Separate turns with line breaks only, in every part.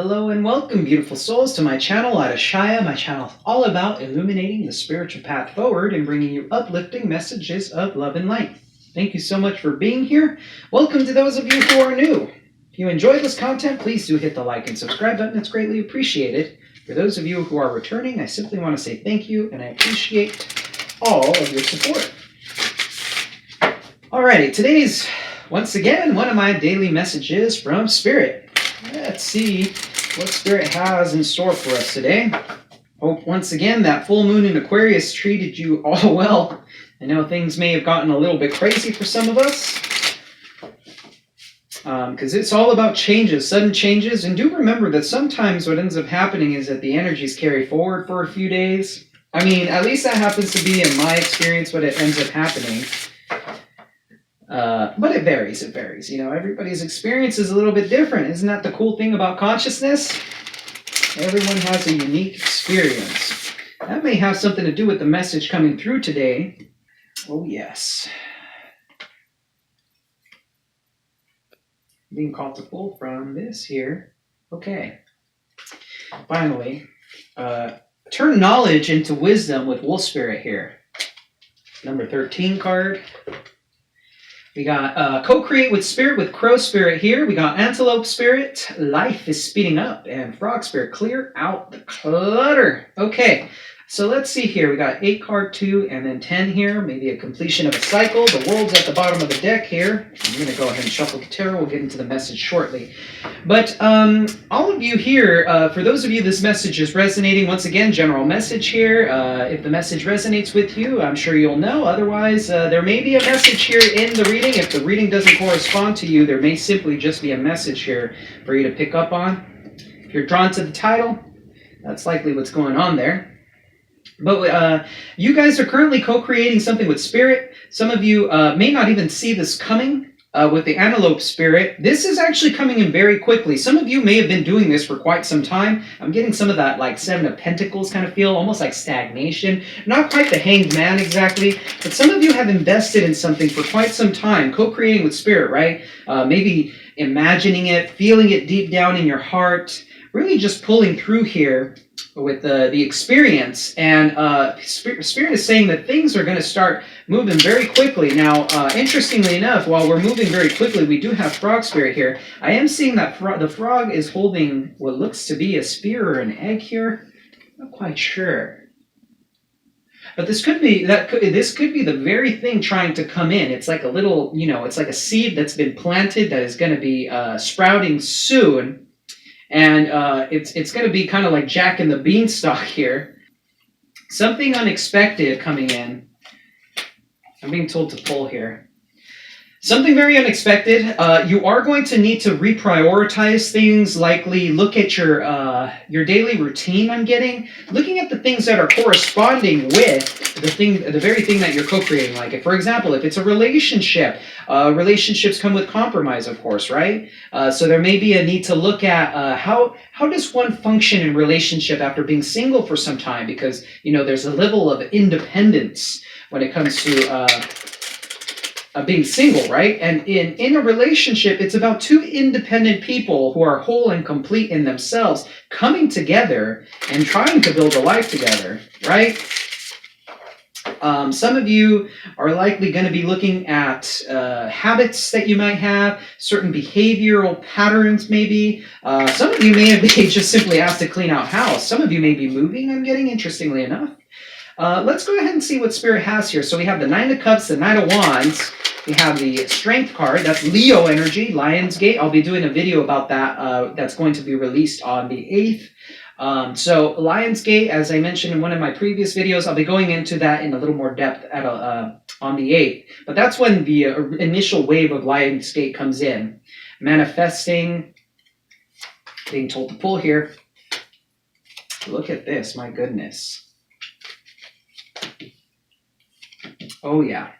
Hello and welcome, beautiful souls, to my channel, Adashaya. My channel is all about illuminating the spiritual path forward and bringing you uplifting messages of love and light. Thank you so much for being here. Welcome to those of you who are new. If you enjoyed this content, please do hit the like and subscribe button. It's greatly appreciated. For those of you who are returning, I simply want to say thank you and I appreciate all of your support. Alrighty, today's, once again, one of my daily messages from Spirit. Let's see what Spirit has in store for us today. Hope once again that full moon in Aquarius treated you all well. I know things may have gotten a little bit crazy for some of us. Because it's all about changes, sudden changes. And do remember that sometimes what ends up happening is that the energies carry forward for a few days. I mean, at least that happens to be in my experience what it ends up happening. But it varies, You know, everybody's experience is a little bit different. Isn't that the cool thing about consciousness? Everyone has a unique experience. That may have something to do with the message coming through today. Oh, yes. Being called to pull from this here. Okay. Finally, turn knowledge into wisdom with Wolf Spirit here. Number 13 card. We got co-create with Spirit with Crow Spirit here. We got Antelope Spirit, life is speeding up, and Frog Spirit, clear out the clutter. Okay, so let's see here. We got 8 card 2 and then 10 here. Maybe a completion of a cycle. The world's at the bottom of the deck here. I'm going to go ahead and shuffle the tarot. We'll get into the message shortly. But all of you here, for those of you this message is resonating, once again, general message here. If the message resonates with you, I'm sure you'll know. Otherwise, there may be a message here in the reading. If the reading doesn't correspond to you, there may simply just be a message here for you to pick up on. If you're drawn to the title, that's likely what's going on there. But you guys are currently co-creating something with Spirit. Some of you may not even see this coming with the Antelope Spirit. This is actually coming in very quickly. Some of you may have been doing this for quite some time. I'm getting some of that like Seven of Pentacles kind of feel, almost like stagnation. Not quite the Hanged Man exactly, but some of you have invested in something for quite some time, co-creating with Spirit, right? Maybe imagining it, feeling it deep down in your heart, really just pulling through here with the experience. And Spirit is saying that things are going to start moving very quickly. Now, interestingly enough, while we're moving very quickly, we do have Frog Spirit here. I am seeing that the frog is holding what looks to be a spear or an egg here. Not quite sure. But this could be the very thing trying to come in. It's like a little, it's like a seed that's been planted that is going to be sprouting soon. And it's going to be kind of like Jack and the Beanstalk here. Something unexpected coming in. I'm being told to pull here. Something very unexpected. You are going to need to reprioritize things, likely look at your daily routine. I'm getting looking at the things that are corresponding with the very thing that you're co-creating. Like, if, for example, if it's a relationship, relationships come with compromise, of course, right? So there may be a need to look at how does one function in relationship after being single for some time, because there's a level of independence when it comes to being single, right? And in a relationship, it's about two independent people who are whole and complete in themselves coming together and trying to build a life together, right? Some of you are likely going to be looking at habits that you might have, certain behavioral patterns maybe. Some of you may have been just simply asked to clean out house. Some of you may be moving, I'm getting, interestingly enough. Let's go ahead and see what Spirit has here. So we have the Nine of Cups, the Knight of Wands. We have the Strength card. That's Leo energy, Lionsgate. I'll be doing a video about that. That's going to be released on the 8th. So Lionsgate, as I mentioned in one of my previous videos, I'll be going into that in a little more depth on the 8th. But that's when the initial wave of Lionsgate comes in. Manifesting, being told to pull here. Look at this, my goodness. Oh, yeah.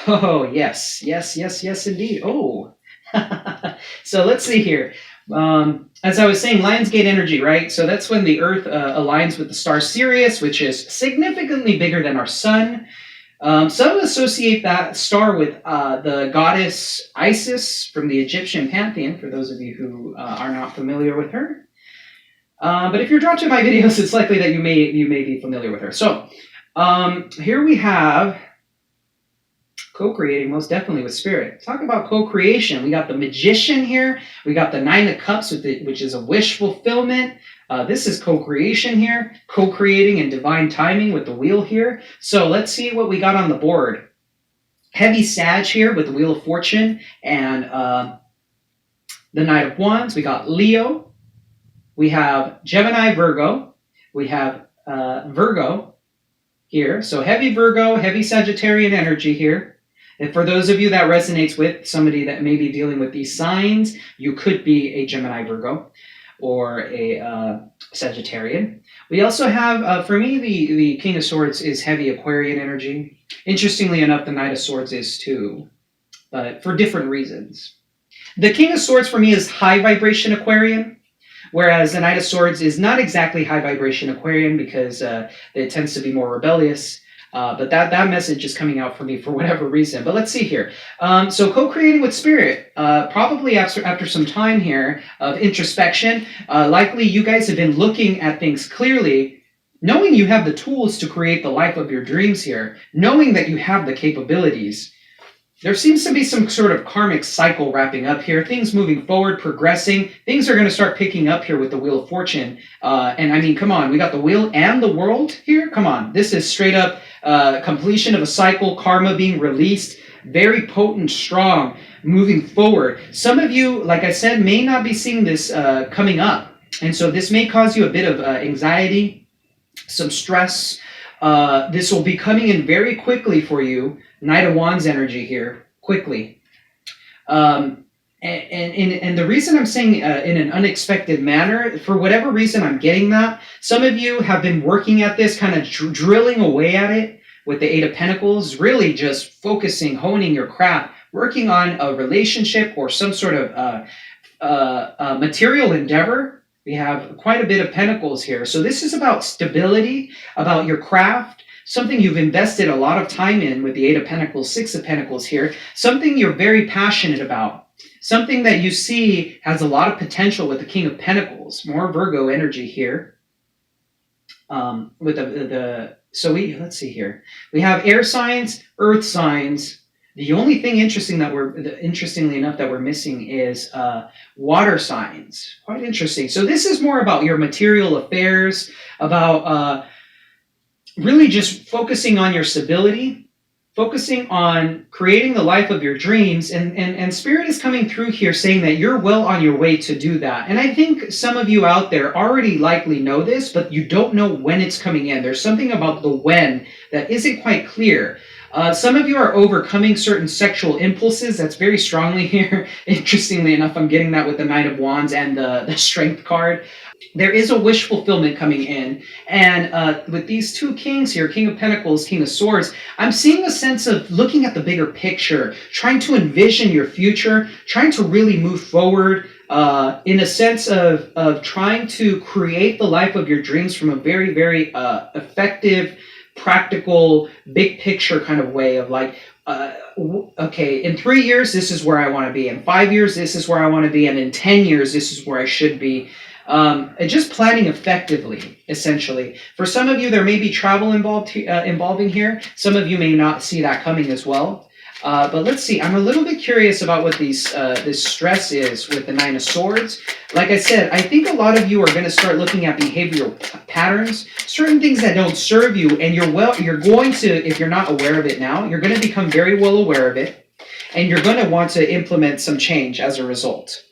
Oh, yes, indeed. Oh, so let's see here. As I was saying, Lionsgate energy, right? So that's when the Earth aligns with the star Sirius, which is significantly bigger than our sun. Some associate that star with the goddess Isis from the Egyptian pantheon, for those of you who are not familiar with her. But if you're drawn to my videos, it's likely that you may be familiar with her. So here we have co-creating most definitely with spirit. Talk about co-creation. We got the magician here. We got the Nine of Cups, which is a wish fulfillment. This is co-creation here. Co-creating and divine timing with the wheel here. So let's see what we got on the board. Heavy Sag here with the Wheel of Fortune and the Knight of Wands. We got Leo. We have Gemini, Virgo. We have Virgo here. So heavy Virgo, heavy Sagittarian energy here. And for those of you that resonates with somebody that may be dealing with these signs, you could be a Gemini, Virgo, or a Sagittarian. We also have, for me, the King of Swords is heavy Aquarian energy. Interestingly enough, the Knight of Swords is too, but for different reasons. The King of Swords for me is high vibration Aquarian, whereas the Knight of Swords is not exactly high vibration Aquarian because it tends to be more rebellious. But that message is coming out for me for whatever reason. But let's see here. So co-creating with spirit, probably after some time here of introspection, likely you guys have been looking at things clearly, knowing you have the tools to create the life of your dreams here, knowing that you have the capabilities. There seems to be some sort of karmic cycle wrapping up here, things moving forward, progressing. Things are going to start picking up here with the Wheel of Fortune. And I mean, come on, we got the wheel and the world here. Come on, this is straight up completion of a cycle, karma being released, very potent, strong, moving forward. Some of you, like I said, may not be seeing this coming up. And so this may cause you a bit of anxiety, some stress. This will be coming in very quickly for you. Knight of Wands energy here, quickly. And the reason I'm saying in an unexpected manner, for whatever reason I'm getting that, some of you have been working at this, kind of drilling away at it with the Eight of Pentacles, really just focusing, honing your craft, working on a relationship or some sort of material endeavor. We have quite a bit of Pentacles here. So this is about stability, about your craft, something you've invested a lot of time in with the Eight of Pentacles, Six of Pentacles here, something you're very passionate about, something that you see has a lot of potential with the King of Pentacles, more Virgo energy here. With let's see here. We have air signs, earth signs. The only thing interestingly enough that we're missing is water signs. Quite interesting. So this is more about your material affairs, about really just focusing on your stability, focusing on creating the life of your dreams. And Spirit is coming through here saying that you're well on your way to do that. And I think some of you out there already likely know this, but you don't know when it's coming in. There's something about the when that isn't quite clear. Some of you are overcoming certain sexual impulses. That's very strongly here. Interestingly enough, I'm getting that with the Knight of Wands and the Strength card. There is a wish fulfillment coming in. And with these two kings here, King of Pentacles, King of Swords, I'm seeing a sense of looking at the bigger picture, trying to envision your future, trying to really move forward in a sense of trying to create the life of your dreams from a very, very effective, practical, big picture kind of way of like, okay, in 3 years, this is where I want to be. In 5 years, this is where I want to be. And in 10 years, this is where I should be. And just planning effectively, essentially. For some of you, there may be travel involving here. Some of you may not see that coming as well. But let's see. I'm a little bit curious about what this stress is with the Nine of Swords. Like I said, I think a lot of you are going to start looking at behavioral patterns, certain things that don't serve you, and you're going to, if you're not aware of it now, you're going to become very well aware of it, and you're going to want to implement some change as a result.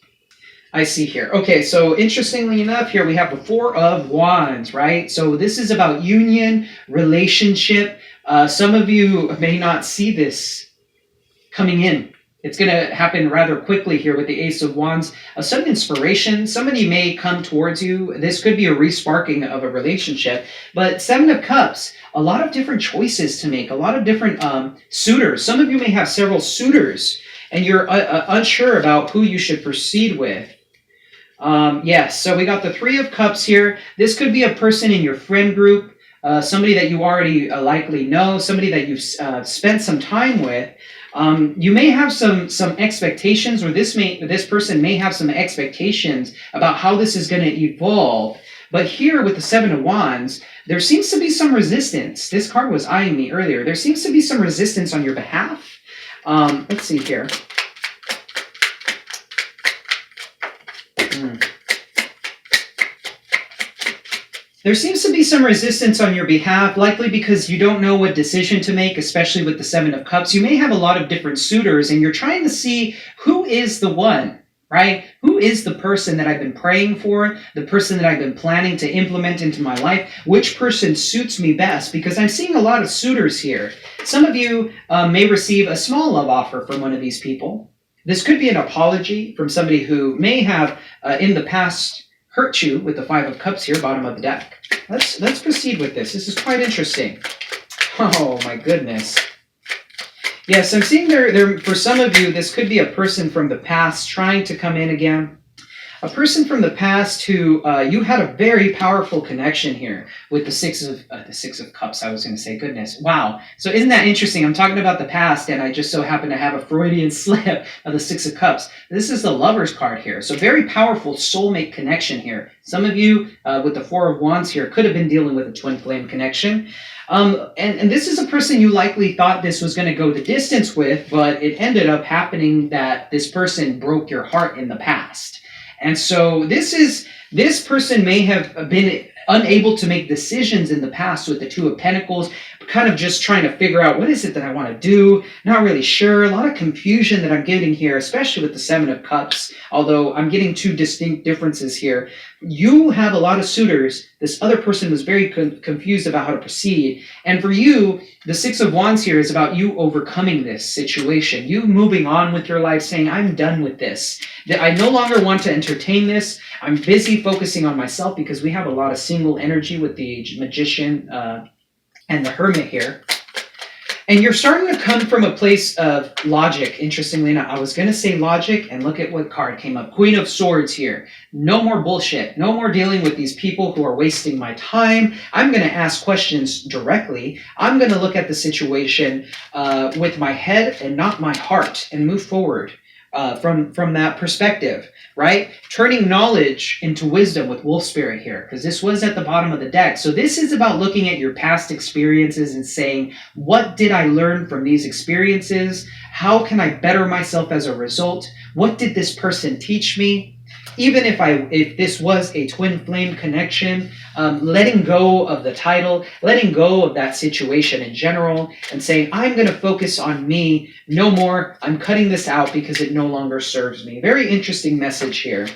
I see here. Okay, so interestingly enough, here we have the Four of Wands, right? So this is about union, relationship. Some of you may not see this coming in. It's going to happen rather quickly here with the Ace of Wands. A sudden inspiration. Somebody may come towards you. This could be a resparking of a relationship. But Seven of Cups, a lot of different choices to make, a lot of different suitors. Some of you may have several suitors, and you're unsure about who you should proceed with. Yes, so we got the Three of Cups here. This could be a person in your friend group. somebody that you already likely know, somebody that you've spent some time with. You may have some expectations, or this person may have some expectations about how this is going to evolve. But here with the Seven of Wands, there seems to be some resistance. This card was eyeing me earlier. There seems to be some resistance on your behalf. Let's see here. There seems to be some resistance on your behalf, likely because you don't know what decision to make, especially with the Seven of Cups. You may have a lot of different suitors, and you're trying to see who is the one, right? Who is the person that I've been praying for, the person that I've been planning to implement into my life? Which person suits me best? Because I'm seeing a lot of suitors here. Some of you may receive a small love offer from one of these people. This could be an apology from somebody who may have, in the past, hurt you with the Five of Cups here, bottom of the deck. Let's proceed with this. This is quite interesting. Oh my goodness. Yes, I'm seeing there for some of you, this could be a person from the past trying to come in again. A person from the past who you had a very powerful connection here with the Six of Cups. I was going to say, goodness, wow. So isn't that interesting? I'm talking about the past, and I just so happen to have a Freudian slip of the Six of Cups. This is the Lover's card here. So very powerful soulmate connection here. Some of you with the Four of Wands here could have been dealing with a twin flame connection. And this is a person you likely thought this was going to go the distance with, but it ended up happening that this person broke your heart in the past. And so this person may have been unable to make decisions in the past with the Two of Pentacles, kind of just trying to figure out what is it that I want to do, not really sure. A lot of confusion that I'm getting here, especially with the Seven of Cups, although I'm getting two distinct differences here. You have a lot of suitors. This other person was very confused about how to proceed. And for you, the Six of Wands here is about you overcoming this situation, you moving on with your life, saying, I'm done with this. That I no longer want to entertain this. I'm busy focusing on myself, because we have a lot of single energy with the Magician and the Hermit here. And you're starting to come from a place of logic. Interestingly enough, I was going to say logic, and look at what card came up. Queen of Swords here. No more bullshit. No more dealing with these people who are wasting my time. I'm going to ask questions directly. I'm going to look at the situation with my head and not my heart, and move forward from that perspective, right? Turning knowledge into wisdom with Wolf Spirit here, because this was at the bottom of the deck. So this is about looking at your past experiences and saying, what did I learn from these experiences? How can I better myself as a result? What did this person teach me? Even if this was a twin flame connection, letting go of the title, letting go of that situation in general, and saying, I'm going to focus on me. No more. I'm cutting this out because it no longer serves me. Very interesting message here.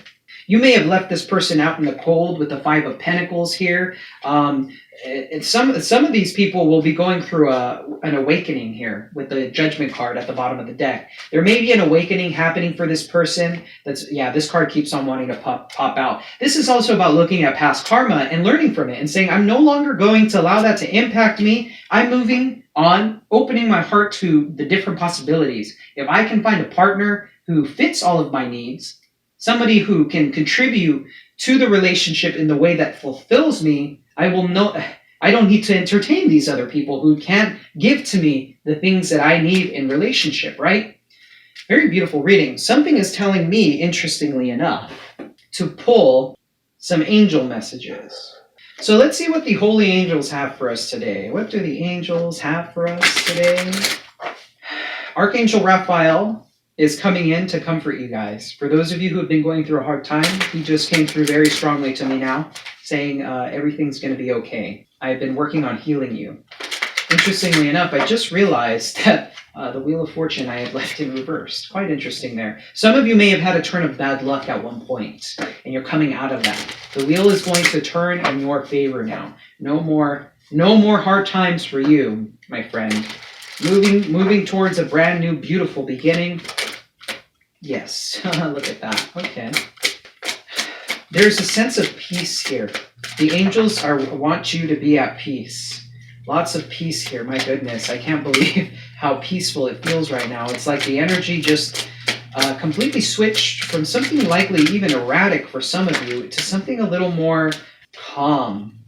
You may have left this person out in the cold with the Five of Pentacles here. And some of these people will be going through an awakening here with the Judgment card at the bottom of the deck. There may be an awakening happening for this person. This card keeps on wanting to pop out. This is also about looking at past karma and learning from it and saying, I'm no longer going to allow that to impact me. I'm moving on, opening my heart to the different possibilities. If I can find a partner who fits all of my needs, somebody who can contribute to the relationship in the way that fulfills me, I don't need to entertain these other people who can't give to me the things that I need in relationship, right? Very beautiful reading. Something is telling me, interestingly enough, to pull some angel messages. So let's see what the holy angels have for us today. What do the angels have for us today? Archangel Raphael is coming in to comfort you guys. For those of you who have been going through a hard time, he just came through very strongly to me now, saying everything's going to be okay. I've been working on healing you. Interestingly enough, I just realized that the Wheel of Fortune I had left in reverse. Quite interesting there. Some of you may have had a turn of bad luck at one point, and you're coming out of that. The wheel is going to turn in your favor now. No more hard times for you, my friend. Moving towards a brand new, beautiful beginning. Yes, look at that. Okay. There's a sense of peace here. The angels want you to be at peace. Lots of peace here. My goodness, I can't believe how peaceful it feels right now. It's like the energy just completely switched from something likely even erratic for some of you to something a little more calm.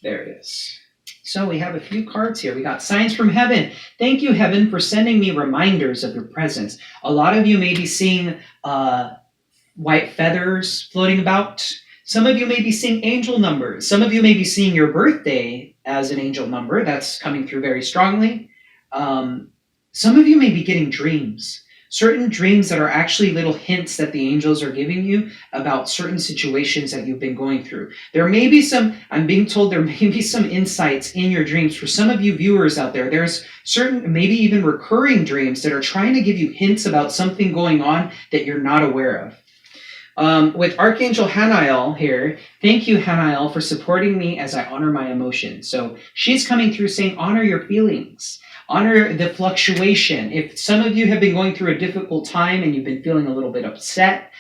There it is. So we have a few cards here. We got signs from heaven. Thank you, heaven, for sending me reminders of your presence. A lot of you may be seeing white feathers floating about. Some of you may be seeing angel numbers. Some of you may be seeing your birthday as an angel number. That's coming through very strongly. Some of you may be getting dreams. Certain dreams that are actually little hints that the angels are giving you about certain situations that you've been going through. There may be some, I'm being told there may be some insights in your dreams. For some of you viewers out there, there's certain, maybe even recurring dreams that are trying to give you hints about something going on that you're not aware of. With Archangel Hanael here, thank you, Hanael, for supporting me as I honor my emotions. So she's coming through saying, honor your feelings. Honor the fluctuation. If some of you have been going through a difficult time and you've been feeling a little bit upset,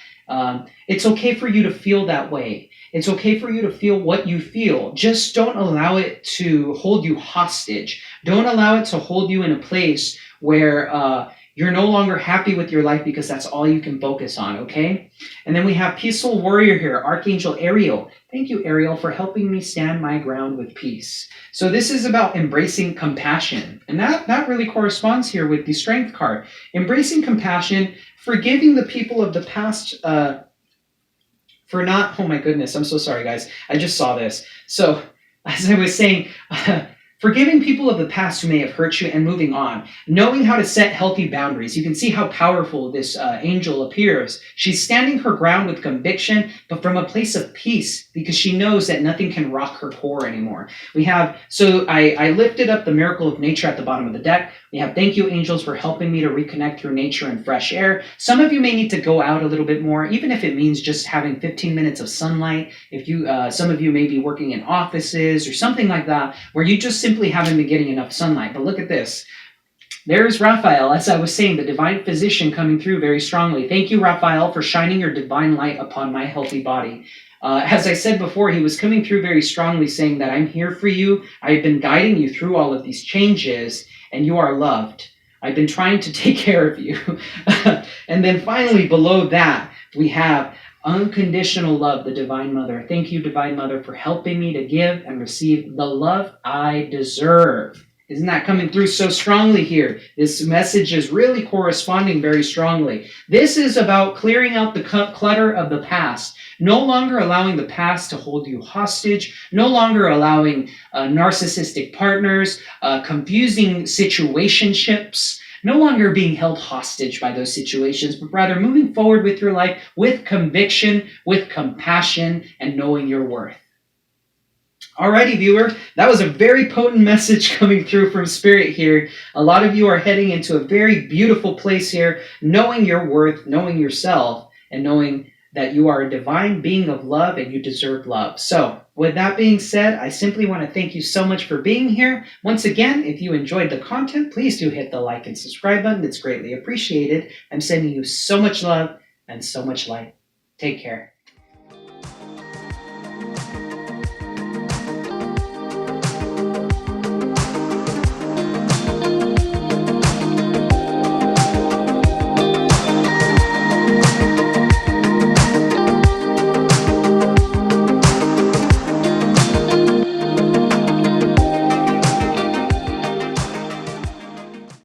it's okay for you to feel that way. It's okay for you to feel what you feel. Just don't allow it to hold you hostage. Don't allow it to hold you in a place where you're no longer happy with your life because that's all you can focus on, okay? And then we have Peaceful Warrior here, Archangel Ariel. Thank you, Ariel, for helping me stand my ground with peace. So this is about embracing compassion. And that really corresponds here with the Strength card. Embracing compassion, forgiving the people of the past for not... Oh my goodness, I'm so sorry, guys. I just saw this. So, as I was saying... forgiving people of the past who may have hurt you and moving on. Knowing how to set healthy boundaries. You can see how powerful this angel appears. She's standing her ground with conviction, but from a place of peace because she knows that nothing can rock her core anymore. We have, so I lifted up the miracle of nature at the bottom of the deck. We have thank you, angels, for helping me to reconnect through nature and fresh air. Some of you may need to go out a little bit more, even if it means just having 15 minutes of sunlight. If you, some of you may be working in offices or something like that, where you just simply haven't been getting enough sunlight. But look at this. There's Raphael, as I was saying, the divine physician coming through very strongly. Thank you, Raphael, for shining your divine light upon my healthy body. As I said before, he was coming through very strongly saying that I'm here for you. I've been guiding you through all of these changes, and you are loved. I've been trying to take care of you. And then finally, below that, we have unconditional love, the Divine Mother. Thank you, Divine Mother, for helping me to give and receive the love I deserve. Isn't that coming through so strongly here? This message is really corresponding very strongly. This is about clearing out the clutter of the past. No longer allowing the past to hold you hostage. No longer allowing narcissistic partners, confusing situationships. No longer being held hostage by those situations, but rather moving forward with your life with conviction, with compassion, and knowing your worth. Alrighty, viewer, that was a very potent message coming through from Spirit here. A lot of you are heading into a very beautiful place here, knowing your worth, knowing yourself, and knowing that you are a divine being of love and you deserve love. So, with that being said, I simply want to thank you so much for being here. Once again, if you enjoyed the content, please do hit the like and subscribe button. It's greatly appreciated. I'm sending you so much love and so much light. Take care.